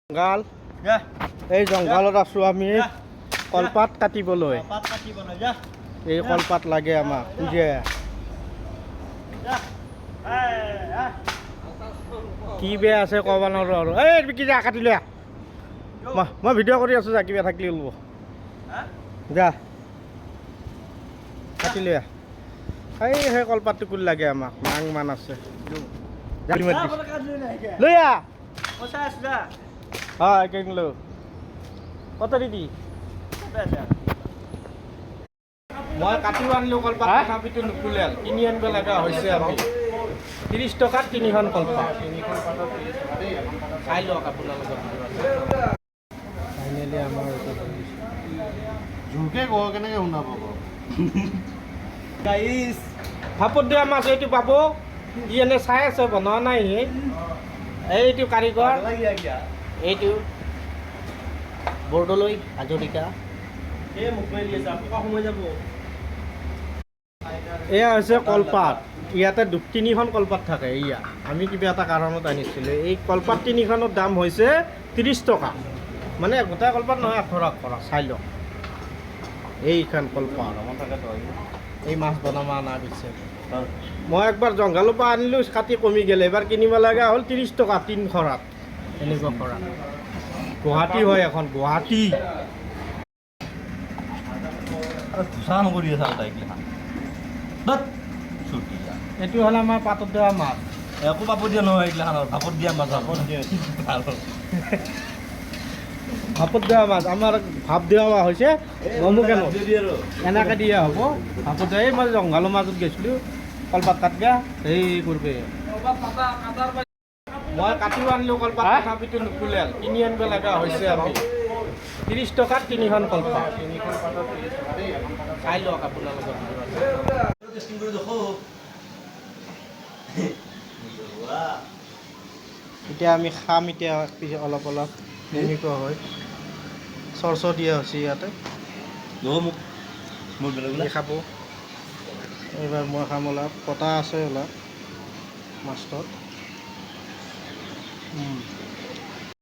জংঘল এই জংঘলত আছো আমি কলপাত কাটিবলৈ এই কলপাত লাগে আমাক বুজে কি বেয়া আছে ক'ব নোৱাৰো আৰু এই কি যা কাটি লৈ মই ভিডিঅ' কৰি আছো যা কিবা থাকিলে ওলব যা কাটি লৈ সেই কলপাতটো কোন লাগে আমাক মাং মান আছে লৈ আহ হয় কিনিলো কত দিদি মই কাটিও আনিলো কলপাত তথাপিতো নুকুলে কিনি আনিব লগা হৈছে আমি 30 টকাত 3খন কলপাত চাই লওক আপোনালোকৰ ফাইনেলি আমাৰ জোৰকে কওঁ কেনেকৈ শুনাব গাইছ ভাপত দিয়া মাছ এইটো পাব ই এনে চাই আছে বনোৱা নাই এইটো কাৰিকৰ এইটো বৰদলৈ হাজৰিকা এয়া হৈছে কলপাত ইয়াতে 3খন কলপাত থাকে এয়া আমি কিবা এটা কাৰণত আনিছিলোঁ এই কলপাত 3খনৰ দাম হৈছে 30 টকা মানে গোটাই কলপাত নহয় আখৰা চাই লওক এইখন কলপাত এই মাছ বনাব অনা পিছে মই একবাৰ জংঘলৰ পৰা আনিলোঁ কাটি কমি গ'লে এবাৰ কিনিব লগা হ'ল 30 টকা 3 খৰাত এনেকুৱা খৰাত গুৱাহাটী হয় এখন গুৱাহাটী এইটো হ'ল আমাৰ পাতত দিয়া মাছ একো পাব দিয়া নহয় এইগিলাখানৰ ভাপত দিয়া মাছ ভাপত দিয়া মাছ আমাৰ ভাপ দিয়া মাছ হৈছে গমুকেনো এনেকৈ দিয়া হ'ব ভাপত দিয়া এই মই জংঘলৰ মাজত গৈছিলোঁ কলপাত কাটগা সেই কৰবে মই কাটিও আনিলোঁ কলপাত তথাপিতো নুকুলে কিনি আনিব লগা হৈছে আমি 30 টকাত 3খন কলপাত চাই লওক আপোনালোকৰ এতিয়া আমি খাম এতিয়া অলপ অলপ এনেকুৱা হয় চৰ্চ দিয়া হৈছে ইয়াতে খাব এইবাৰ মই খাম অলপ কটা আছে অলপ মাছটোত